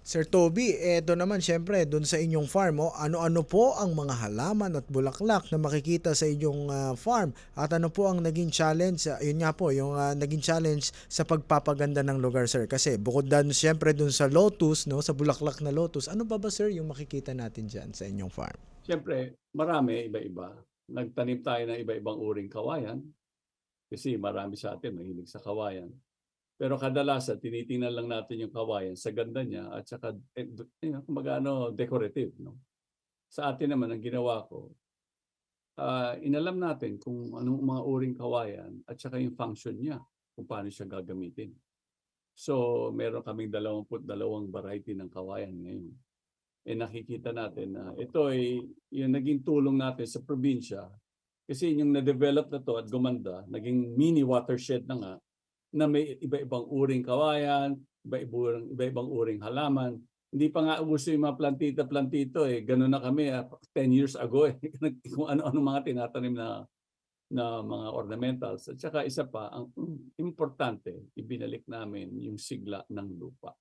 Sir Toby, eto naman siyempre dun sa inyong farm, ano-ano po ang mga halaman at bulaklak na makikita sa inyong farm? At ano po ang naging challenge, yun nga po, yung naging challenge sa pagpapaganda ng lugar, sir? Kasi bukod dan siyempre dun sa lotus, no, sa bulaklak na lotus, ano pa ba, sir, yung makikita natin dyan sa inyong farm? Siyempre, marami, iba-iba. Nagtanim tayo ng iba-ibang uring kawayan kasi marami sa atin mahilig sa kawayan. Pero kadalasan, tinitingnan lang natin yung kawayan sa ganda niya at saka, kumbaga decorative. No? Sa atin naman, ang ginawa ko, inalam natin kung anong mga uring kawayan at saka yung function niya, kung paano siya gagamitin. So, meron kaming 22 variety ng kawayan ngayon. Nakikita natin na ito ay yung naging tulong natin sa probinsya kasi yung na-develop na to at gumanda, naging mini watershed na nga na may iba-ibang uring kawayan, iba-ibang uring halaman. Hindi pa nga uso yung mga plantita-plantito eh. Ganun na kami 10 years ago eh. Kung ano-ano mga tinatanim na mga ornamentals. At saka isa pa, ang importante, ibinalik namin yung sigla ng lupa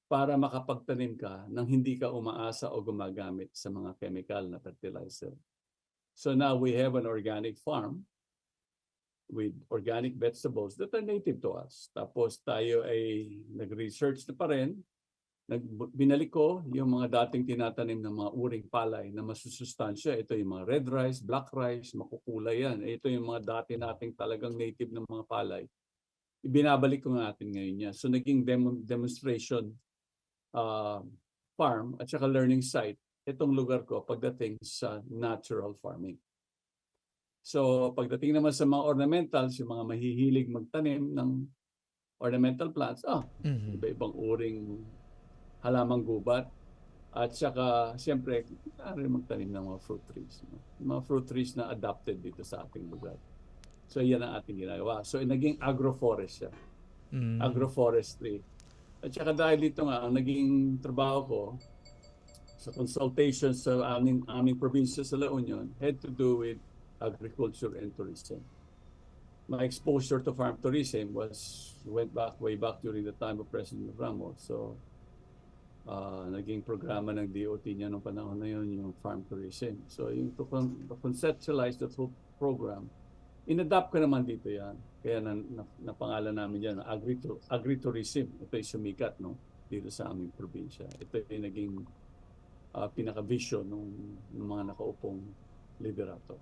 para makapagtanim ka nang hindi ka umaasa o gumagamit sa mga chemical na fertilizer. So now we have an organic farm with organic vegetables that are native to us. Tapos tayo ay nag-research na pa rin. Binalik ko yung mga dating tinatanim ng mga uring palay na masusustansya. Ito yung mga red rice, black rice, makukulay yan. Ito yung mga dati nating talagang native ng mga palay. Ibinabalik ko natin ngayon yan. So naging demonstration uh, farm at saka learning site itong lugar ko pagdating sa natural farming. So pagdating naman sa mga ornamentals, yung mga mahihilig magtanim ng ornamental plants, Mhm. iba-ibang uring halamang gubat at saka siyempre rin magtanim ng mga fruit trees. No? Mga fruit trees na adapted dito sa ating lugar. So yan ang ating ginagawa. So naging agroforest siya. Mm. Agroforestry. At saka dahil dito nga, ang naging trabaho ko sa consultation sa aming probinsya sa La Union had to do with agriculture and tourism. My exposure to farm tourism went back way back during the time of President Ramos. So naging programa ng DOT niya noong panahon na yun, yung farm tourism. So yung to conceptualize the whole program, in-adapt ko naman dito yan. Kaya napangalan namin yan, agritourism. Ito ay sumikat no, dito sa aming probinsya. Ito ay naging pinaka-vision ng mga nakaupong liderato.